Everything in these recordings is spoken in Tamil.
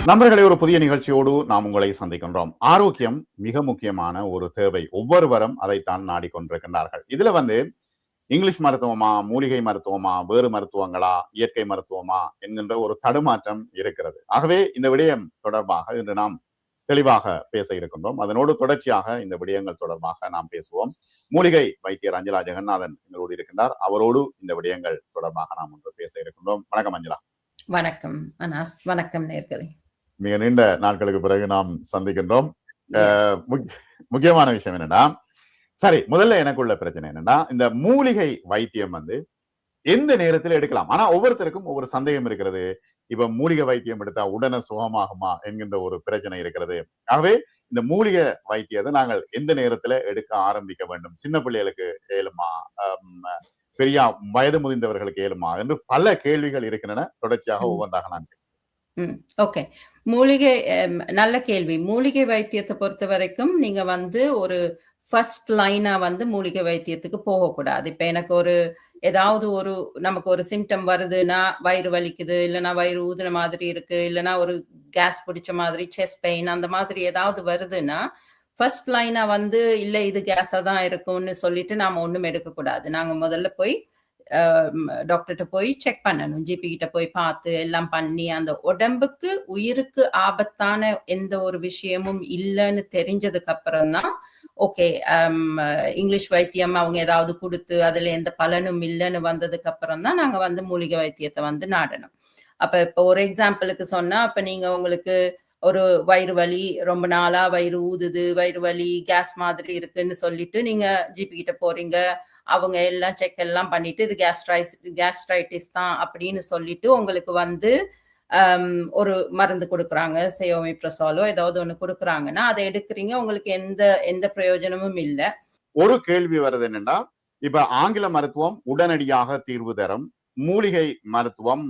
நண்பர்களே, ஒரு புதிய நிகழ்ச்சியோடு நாம் உங்களை சந்திக்கின்றோம். ஆரோக்கியம் மிக முக்கியமான ஒரு தேவை. ஒவ்வொருவரும் அதைத்தான் நாடிக்கொண்டிருக்கின்றார்கள். இதுல இங்கிலீஷ் மருத்துவமா, மூலிகை மருத்துவமா, வேறு மருத்துவங்களா, இயற்கை மருத்துவமா என்கின்ற ஒரு தடுமாற்றம் இருக்கிறது. ஆகவே இந்த விடயம் தொடர்பாக இன்று நாம் தெளிவாக பேச இருக்கின்றோம். அதனோடு தொடர்ச்சியாக இந்த விடயங்கள் தொடர்பாக நாம் பேசுவோம். மூலிகை வைத்தியர் அஞ்சலா ஜெகநாதன் எங்களோடு இருக்கின்றார். அவரோடு இந்த விடயங்கள் தொடர்பாக நாம் ஒன்று பேச இருக்கின்றோம். வணக்கம் அஞ்சலா. வணக்கம் அனாஸ். வணக்கம் நேர்களே. மிக நீண்ட நாட்களுக்கு பிறகு நாம் சந்திக்கின்றோம். முக்கியமான விஷயம் என்னன்னா, சரி, முதல்ல எனக்குள்ள பிரச்சனை என்னன்னா, இந்த மூலிகை வைத்தியம் எந்த நேரத்தில் எடுக்கலாம். ஆனா ஒவ்வொருத்தருக்கும் ஒவ்வொரு சந்தேகம் இருக்கிறது. இப்ப மூலிகை வைத்தியம் எடுத்தா உடனே சுகமாகுமா என்கின்ற ஒரு பிரச்சனை இருக்கிறது. ஆகவே இந்த மூலிகை வைத்தியத்தை நாங்கள் எந்த நேரத்துல எடுக்க ஆரம்பிக்க வேண்டும்? சின்ன பிள்ளைகளுக்கு ஏழுமா, பெரிய வயது முதிர்ந்தவர்களுக்கு ஏழுமா என்று பல கேள்விகள் இருக்கின்றன. தொடர்ச்சியாக ஒவ்வொன்றாக நான் ஓகே, மூலிகை நல்ல கேள்வி. மூலிகை வைத்தியத்தை பொறுத்த வரைக்கும் நீங்க ஒரு ஃபர்ஸ்ட் லைனா மூலிகை வைத்தியத்துக்கு போகக்கூடாது. இப்ப எனக்கு ஏதாவது நமக்கு ஒரு சிம்டம் வருதுன்னா, வயிறு வலிக்குது, இல்லைன்னா வயிறு ஊதுன மாதிரி இருக்கு, இல்லைன்னா ஒரு கேஸ் பிடிச்ச மாதிரி, செஸ்ட் பெயின், அந்த மாதிரி ஏதாவது வருதுன்னா ஃபர்ஸ்ட் லைனா இல்ல இது கேஸா தான் இருக்கும்னு சொல்லிட்டு நாம ஒண்ணும் எடுக்கக்கூடாது. நாங்க முதல்ல போய் டாக்டர்கிட்ட போய் செக் பண்ணணும். ஜிபி கிட்ட போய் பார்த்து எல்லாம் பண்ணி அந்த உடம்புக்கு உயிருக்கு ஆபத்தான எந்த ஒரு விஷயமும் இல்லைன்னு தெரிஞ்சதுக்கு அப்புறம் தான் ஓகே, இங்கிலீஷ் வைத்தியம் அவங்க ஏதாவது கொடுத்து அதுல எந்த பலனும் இல்லைன்னு வந்ததுக்கு அப்புறம் தான் நாங்க மூலிகை வைத்தியத்தை நாடணும். அப்ப இப்ப ஒரு எக்ஸாம்பிளுக்கு சொன்னா, அப்ப நீங்க உங்களுக்கு ஒரு வயிறு வலி, ரொம்ப நாளா வயிறு ஊதுது, வயிறு வலி, கேஸ் மாதிரி இருக்குன்னு சொல்லிட்டு நீங்க ஜிபி கிட்ட போறீங்க. அவங்க எல்லாம் செக் எல்லாம் பண்ணிட்டு இது கேஸ்ட்ரைட்டிஸ் தான் அப்படின்னு சொல்லிட்டு உங்களுக்கு ஒரு மருந்து கொடுக்குறாங்க, செயோமிப்ரசாலோ ஏதாவது ஒண்ணு கொடுக்குறாங்கன்னா அதை எடுக்கிறீங்க. உங்களுக்கு எந்த பிரயோஜனமும் இல்லை. ஒரு கேள்வி வருது என்னன்னா, இப்ப ஆங்கில மருத்துவம் உடனடியாக தீர்வு தரும், மூலிகை மருத்துவம்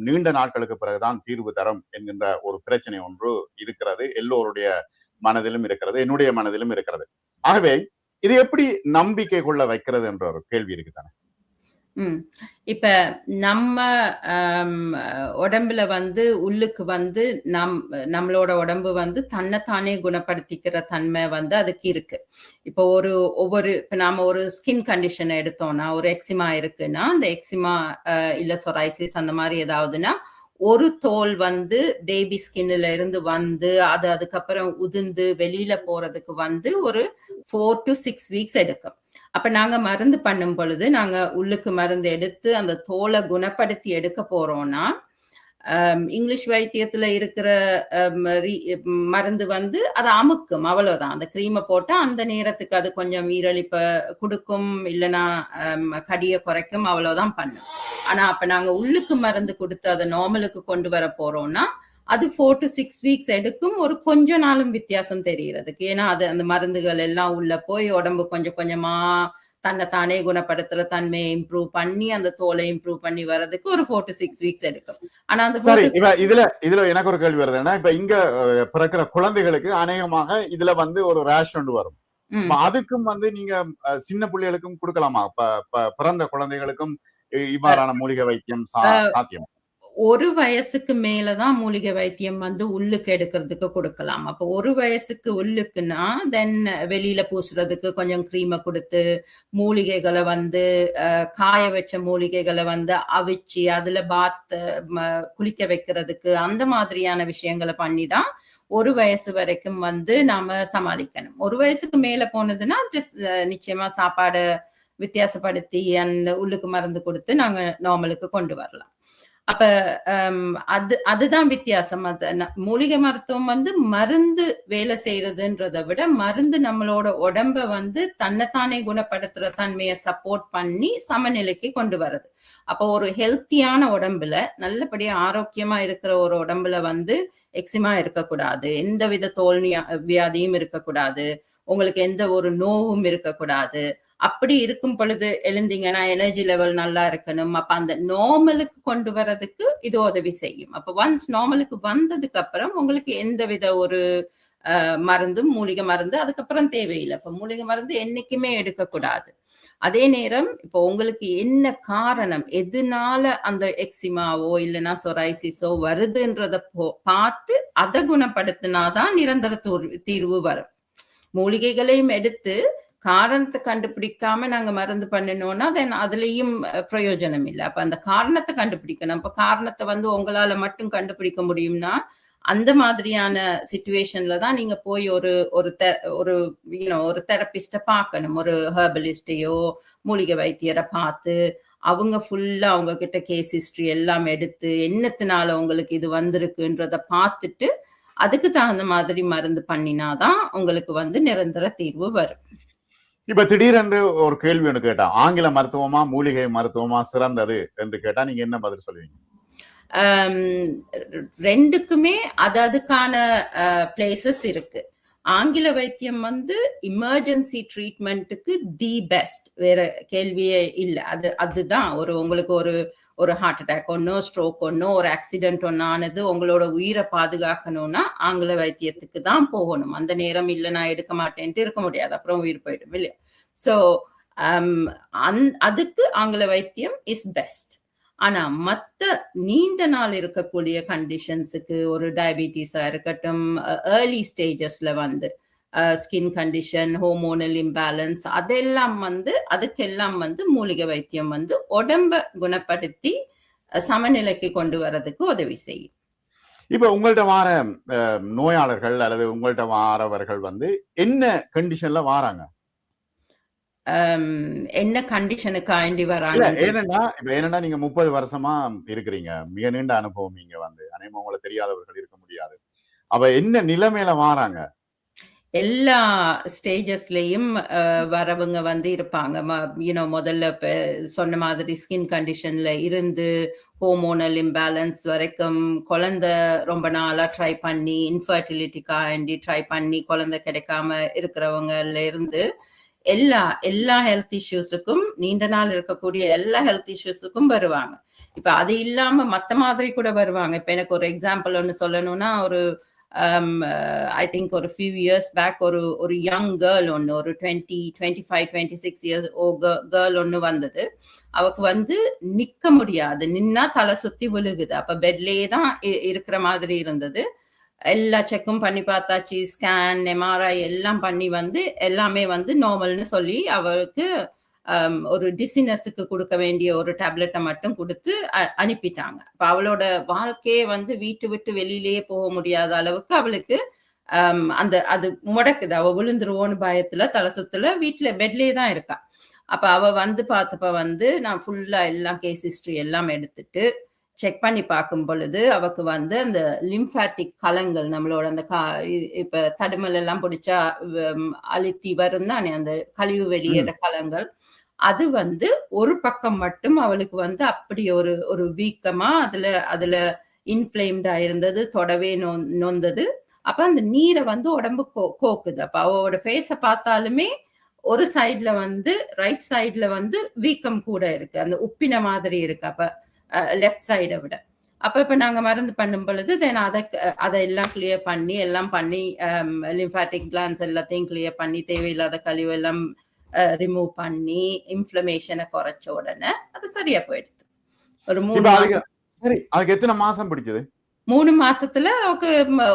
நீண்ட நாட்களுக்கு பிறகுதான் தீர்வு தரும் என்கின்ற ஒரு பிரச்சனை ஒன்று இருக்கிறது. எல்லோருடைய மனதிலும் இருக்கிறது, என்னுடைய மனதிலும் இருக்கிறது. ஆகவே இது எப்படி நம்பிக்கை கொள்ள வைக்கிறது என்ற ஒரு கேள்வி இருக்குதானே. இப்ப நம்ம உடம்புல உள்ளுக்கு நம்மளோட உடம்பு தன்னைத்தானே குணப்படுத்திக்கிற தன்மை அதுக்கு இருக்கு. இப்போ இப்ப நாம ஒரு ஸ்கின் கண்டிஷனை எடுத்தோம்னா, ஒரு எக்ஸிமா இருக்குன்னா, அந்த எக்ஸிமா இல்ல சொரைசிஸ் அந்த மாதிரி ஏதாவதுன்னா, ஒரு தோல் பேபி ஸ்கின்ல இருந்து அது அதுக்கப்புறம் உதிர்ந்து வெளியில போறதுக்கு ஒரு 4 to 6 weeks எடுக்கும். அப்ப நாங்க மருந்து பண்ணும் பொழுது நாங்க உள்ளுக்கு மருந்து எடுத்து அந்த தோலை குணப்படுத்தி எடுக்க போறோம்னா, இங்கிலீஷ் வைத்தியத்துல இருக்கிற மருந்து அதை அமுக்கும், அவ்வளவுதான். அந்த கிரீமை போட்டா அந்த நேரத்துக்கு அது கொஞ்சம் ஈரழிப்ப கொடுக்கும், இல்லைன்னா கடியை குறைக்கும், அவ்வளவுதான் பண்ணும். ஆனா அப்ப நாங்க உள்ளுக்கு மருந்து கொடுத்து அதை நார்மலுக்கு கொண்டு வர போறோம்னா அது 4 to 6 weeks எடுக்கும். ஒரு கொஞ்ச நாளும் வித்தியாசம் தெரியறதுக்கு. ஏன்னா அந்த மருந்துகள் எல்லாம் உள்ள போய் உடம்பு கொஞ்சம் கொஞ்சமா தன்னைத்தானே குணப்படுத்துற தன்மையை இம்ப்ரூவ் பண்ணி அந்த தோலை இம்ப்ரூவ் பண்ணி வர்றதுக்கு ஒரு 4 to 6 weeks எடுக்கும். ஆனா அந்த இதுல எனக்கு ஒரு கேள்வி வருதுன்னா, இப்ப இங்க பிறக்கிற குழந்தைகளுக்கு அநேகமாக இதுல ஒரு ரேஷ் ஒன்று வரும். அதுக்கும் நீங்க சின்ன பிள்ளைகளுக்கும் கொடுக்கலாமா? பிறந்த குழந்தைகளுக்கும் இவ்வாறான மூலிகை வைத்தியம் சாத்தியம்? ஒரு வயசுக்கு மேலதான் மூலிகை வைத்தியம் உள்ளுக்கு எடுக்கிறதுக்கு கொடுக்கலாம். அப்போ ஒரு வயசுக்கு உள்ளுக்குன்னா தென் வெளியில பூசுறதுக்கு கொஞ்சம் கிரீமை கொடுத்து மூலிகைகளை காய வச்ச மூலிகைகளை அவிச்சு அதுல குளிக்க வைக்கிறதுக்கு அந்த மாதிரியான விஷயங்களை பண்ணிதான் ஒரு வயசு வரைக்கும் நாம சமாளிக்கணும். ஒரு வயசுக்கு மேல போனதுன்னா நிச்சயமா சாப்பாடு வித்தியாசப்படுத்தி அந்த உள்ளுக்கு மருந்து கொடுத்து நாங்க நார்மலுக்கு கொண்டு வரலாம். அப்ப அதுதான் வித்தியாசம். மூலிகை மருத்துவம் மருந்து வேலை செய்யறதுன்றதை விட மருந்து நம்மளோட உடம்ப தன்னைத்தானே குணப்படுத்துற தன்மையை சப்போர்ட் பண்ணி சமநிலைக்கு கொண்டு வர்றது. அப்போ ஒரு ஹெல்த்தியான உடம்புல, நல்லபடியா ஆரோக்கியமா இருக்கிற ஒரு உடம்புல எக்ஸிமா இருக்கக்கூடாது, எந்த வித தோல் வியாதியும் இருக்கக்கூடாது, உங்களுக்கு எந்த ஒரு நோவும் இருக்கக்கூடாது. அப்படி இருக்கும் பொழுது எழுந்தீங்கன்னா எனர்ஜி லெவல் நல்லா இருக்கணும். அப்ப அந்த நார்மலுக்கு கொண்டு வர்றதுக்கு இது உதவி செய்யும். அப்ப ஒன்ஸ் நார்மலுக்கு வந்ததுக்கு அப்புறம் உங்களுக்கு எந்த வித ஒரு மருந்தும் மூலிகை மருந்து அதுக்கப்புறம் தேவையில்லை. இப்ப மூலிகை மருந்து என்னைக்குமே எடுக்கக்கூடாது. அதே நேரம் இப்போ உங்களுக்கு என்ன காரணம், எதனால அந்த எக்ஸிமாவோ இல்லைன்னா சொரைசிஸோ வருதுன்றத பார்த்து அதை குணப்படுத்தினாதான் நிரந்தர தீர்வு வரும். மூலிகைகளையும் எடுத்து காரணத்தை கண்டுபிடிக்காம நாங்க மருந்து பண்ணினோம்னா தென் அதுலயும் பிரயோஜனம் இல்லை. அப்ப அந்த காரணத்தை கண்டுபிடிக்கணும். அப்ப காரணத்தை வந்து உங்களால மட்டும் கண்டுபிடிக்க முடியும்னா அந்த மாதிரியான சிச்சுவேஷன்ல தான் நீங்க போய் ஒரு ஒரு தெரபிஸ்ட பார்க்கணும். ஒரு ஹெர்பலிஸ்டையோ மூலிகை வைத்தியரை பார்த்து அவங்க ஃபுல்லா அவங்க கிட்ட கேஸ் ஹிஸ்டரி எல்லாம் எடுத்து என்னத்தினால உங்களுக்கு இது வந்திருக்குன்றத பார்த்துட்டு அதுக்கு தகுந்த மாதிரி மருந்து பண்ணினாதான் உங்களுக்கு வந்து நிரந்தர தீர்வு வரும். இப்ப திடீரென்று ஒரு கேள்வி ஒன்று கேட்டா, ஆங்கில மருத்துவமா மூலிகை மருத்துவமா சிறந்தது என்று கேட்டா நீங்க என்ன பதில் சொல்லுவீங்க? ரெண்டுக்குமே அதுக்கான பிளேசஸ் இருக்கு. ஆங்கில வைத்தியம் வந்து எமர்ஜென்சி ட்ரீட்மெண்ட்டுக்கு தி பெஸ்ட், வேற கேள்வியே இல்லை. அதுதான் உங்களுக்கு ஒரு ஹார்ட் அட்டாக் ஒன்னோ ஸ்ட்ரோக் ஒன்னோ ஒரு ஆக்சிடென்ட் ஒன்னு ஆனது உங்களோட உயிரை பாதுகாக்கணும்னா ஆங்கில வைத்தியத்துக்கு தான் போகணும். அந்த நேரம் இல்லை நான் எடுக்க மாட்டேன்ட்டு இருக்க முடியாது, அப்புறம் உயிர் போயிடும் இல்லையா. ஸோ அதுக்கு ஆங்கில வைத்தியம் இஸ் பெஸ்ட். ஆனா மற்ற நீண்ட நாள் இருக்கக்கூடிய கண்டிஷன்ஸுக்கு, ஒரு டயபிட்டிஸா இருக்கட்டும், ஏர்லி ஸ்டேஜஸ்ல வந்து ஸ்கின் கண்டிஷன், ஹோமோனல் இம்பேலன்ஸ், அதெல்லாம் வந்து அதுக்கெல்லாம் வந்து மூலிகை வைத்தியம் வந்து உடம்ப குணப்படுத்தி சமநிலைக்கு கொண்டு வரதுக்கு உதவி செய்யும். இப்ப உங்கள்ட்ட வார நோயாளர்கள் அல்லது உங்கள்ட்ட வாரவர்கள் வந்து என்ன கண்டிஷன்ல வாராங்க? என்ன கண்டிஷனுக்காண்டி வராங்க? ஏன்னா நீங்க 30 வருஷமா இருக்கிறீங்க, மிக நீண்ட அனுபவம். நீங்க வந்து அநேகமா உங்களை தெரியாதவர்கள் இருக்க முடியாது. அவ என்ன நிலைமையில வாராங்க? எல்லா ஸ்டேஜஸ்லயும் வரவங்க வந்து இருப்பாங்க. முதல்ல சொன்ன மாதிரி ஸ்கின் கண்டிஷன்ல இருந்து ஹோமோனல் இம்பேலன்ஸ் வரைக்கும், குழந்தை ரொம்ப நாளா ட்ரை பண்ணி இன்ஃபர்டிலிட்டிக்காண்டி ட்ரை பண்ணி குழந்தை கிடைக்காம இருக்கிறவங்கல இருந்து எல்லா ஹெல்த் இஷ்யூஸுக்கும், நீண்ட நாள் இருக்கக்கூடிய எல்லா ஹெல்த் இஷ்யூஸுக்கும் வருவாங்க. இப்ப அது இல்லாம மத்த மாதிரி கூட வருவாங்க. இப்ப எனக்கு ஒரு எக்ஸாம்பிள் ஒன்னு சொல்லணும்னா, ஒரு ஐ திங்க் ஒரு ஃபியூ இயர்ஸ் பேக் ஒரு யங் கேர்ள் ஒன்று, ஒரு 25-26 இயர்ஸ் கேர்ள் ஒன்று வந்தது. அவக்கு வந்து நிக்க முடியாது, நின்னா தலை சுத்தி விழுகுது. அப்ப பெட்லேயே தான் இருக்கிற மாதிரி இருந்தது. எல்லா செக்கும் பண்ணி பார்த்தாச்சு, ஸ்கேன், எம்ஆர்ஐ எல்லாம் பண்ணி வந்து எல்லாமே வந்து நார்மல்னு சொல்லி அவருக்கு ஒரு டிசினஸுக்கு கொடுக்க வேண்டிய ஒரு டேப்லெட்டை மட்டும் கொடுத்து அனுப்பிட்டாங்க. இப்போ அவளோட வாழ்க்கையே வந்து வீட்டு விட்டு வெளியிலேயே போக முடியாத அளவுக்கு அவளுக்கு அது முடக்குது. அவ விழுந்துருவோன்னு பயத்துல, தலை சுத்துல வீட்டுல பெட்லேயே தான் இருக்கா. அப்ப அவ வந்து பார்த்தப்ப வந்து நான் ஃபுல்லா எல்லாம் கேஸ் ஹிஸ்டரி எல்லாம் எடுத்துட்டு செக் பண்ணி பார்க்கும் பொழுது அவக்கு வந்து அந்த லிம்ஃபாட்டிக் கலங்கள், நம்மளோட அந்த இப்ப தடுமல் எல்லாம் பிடிச்சா அழுத்தி வரும் தானே அந்த கழிவு வெளியேற கலங்கள், அது வந்து ஒரு பக்கம் மட்டும் அவளுக்கு வந்து அப்படி ஒரு வீக்கமா அதுல இன்ஃபிளேம்டா இருந்தது, தொடவே நொந்தது. அப்ப அந்த நீரை வந்து உடம்பு கோக்குது. அப்ப அவளோட ஃபேஸ பார்த்தாலுமே ஒரு சைட்ல வந்து ரைட் சைட்ல வந்து வீக்கம் கூட இருக்கு, அந்த உப்பின மாதிரி இருக்கு. அப்ப லெஃப்ட் சைடை விட. அப்ப இப்ப நாங்க மருந்து பண்ணும் பொழுது தென் அதை எல்லாம் கிளியர் பண்ணி எல்லாம் பண்ணி லிம்ஃபாட்டிக் கிளான்ஸ் எல்லாத்தையும் கிளியர் பண்ணி தேவையில்லாத கழிவு எல்லாம் ரிமூவ் பண்ணி இன்ஃப்ளமேஷனை குறைச்ச உடனே அது சரியா போயிடுது. ஒரு 3 மாசம். அதுக்கு எத்தனை மாசம் பிடிச்சது? 3 மாசத்துல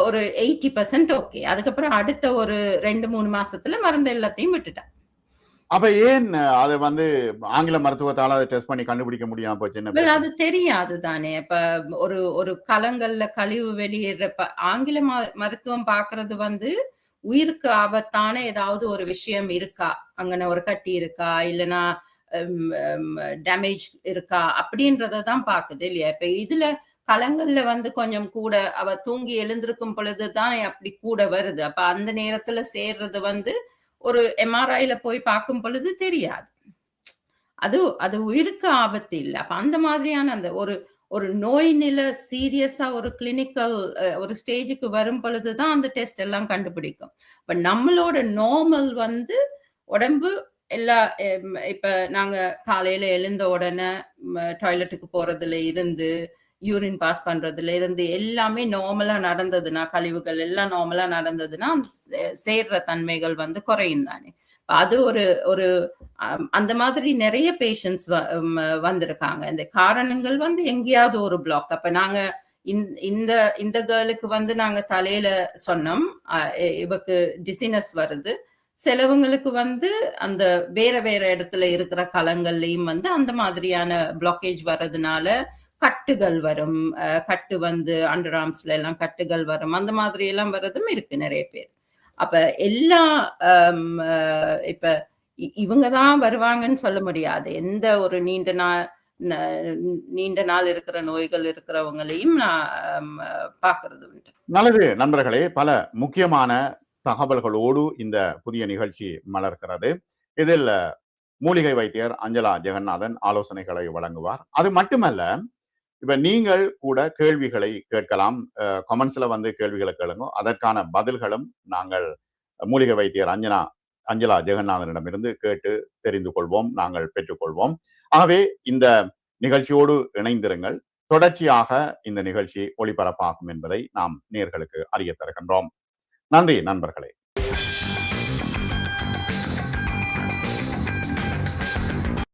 ஒரு 80% ஓகே. அதுக்கப்புறம் அடுத்த ஒரு 2-3 மாசத்துல மருந்து எல்லாத்தையும் விட்டுட்டேன். அப்ப ஏன் அதை வந்து ஆங்கில மருத்துவத்தால அதை டெஸ்ட் பண்ணி கண்டுபிடிக்க முடியாம போச்சு? அது தெரியாது தானே. இப்ப ஒரு கலங்கள்ல கழிவு வெளியேற ஆங்கில மருத்துவம் பாக்குறது வந்து உயிருக்கு ஆபத்தான ஏதாவது ஒரு விஷயம் இருக்கா, அங்கன ஒரு கட்டி இருக்கா, இல்லைன்னா டேமேஜ் இருக்கா அப்படின்றதான் பாக்குது இல்லையா. இப்ப இதுல கலங்கள்ல வந்து கொஞ்சம் கூட அவ தூங்கி எழுந்திருக்கும் பொழுதுதான் அப்படி கூட வருது. அப்ப அந்த நேரத்துல சேர்றது வந்து ஒரு எம்ஆர்ஐல போய் பார்க்கும் பொழுது தெரியாது. அது உயிருக்கு ஆபத்து இல்லை. அப்ப அந்த மாதிரியான அந்த ஒரு நோய் நிலை சீரியஸா ஒரு கிளினிக்கல் ஒரு ஸ்டேஜுக்கு வரும் பொழுதுதான் அந்த டெஸ்ட் எல்லாம் கண்டுபிடிக்கும். இப்ப நம்மளோட நார்மல் வந்து உடம்பு எல்லா இப்ப நாங்க காலையில எழுந்த உடனே டாய்லெட்டுக்கு போறதுல இருந்து யூரின் பாஸ் பண்றதுல இருந்து எல்லாமே நார்மலா நடந்ததுன்னா, கழிவுகள் எல்லாம் நார்மலா நடந்ததுன்னா சேர்ற தன்மைகள் வந்து குறையும் தானே. அது ஒரு ஒரு அந்த மாதிரி நிறைய பேஷண்ட்ஸ் வந்திருக்காங்க. இந்த காரணங்கள் வந்து எங்கேயாவது ஒரு பிளாக். அப்ப நாங்க இந்த இந்த கேர்ளுக்கு வந்து நாங்க தலையில சொன்னோம், இவக்கு டிசினஸ் வருது. சிலவங்களுக்கு வந்து அந்த வேற வேற இடத்துல இருக்கிற களங்கள்லயும் வந்து அந்த மாதிரியான பிளாக்கேஜ் வர்றதுனால கட்டுகள் வரும். கட்டு வந்து அண்டர் ஆர்ம்ஸ்ல எல்லாம் கட்டுகள் வரும். அந்த மாதிரி எல்லாம் வர்றதும் இருக்கு நிறைய பேர். அப்ப எல்லா இப்ப இவங்க தான் வருவாங்கன்னு சொல்ல முடியாது. எந்த ஒரு நீண்ட நாள் இருக்கிற நோய்கள் இருக்கிறவங்களையும் நான் பார்க்கறது உண்டு. நல்லது நண்பர்களே, பல முக்கியமான தகவல்களோடு இந்த புதிய நிகழ்ச்சி மலர்கிறது. இதில் மூலிகை வைத்தியர் அஞ்சலா ஜெகநாதன் ஆலோசனைகளை வழங்குவார். அது மட்டுமல்ல, இப்ப நீங்கள் கூட கேள்விகளை கேட்கலாம். கமெண்ட்ஸ்ல வந்து கேள்விகளை கேளுங்க. அதற்கான பதில்களும் நாங்கள் மூலிகை வைத்தியர் அஞ்சலா ஜெகநாதனிடமிருந்து கேட்டு தெரிந்து கொள்வோம், நாங்கள் பெற்றுக்கொள்வோம். ஆகவே இந்த நிகழ்ச்சியோடு இணைந்திருங்கள். தொடர்ச்சியாக இந்த நிகழ்ச்சி ஒளிபரப்பாகும் என்பதை நாம் நேயர்களுக்கு அறிய தருகின்றோம். நன்றி நண்பர்களே.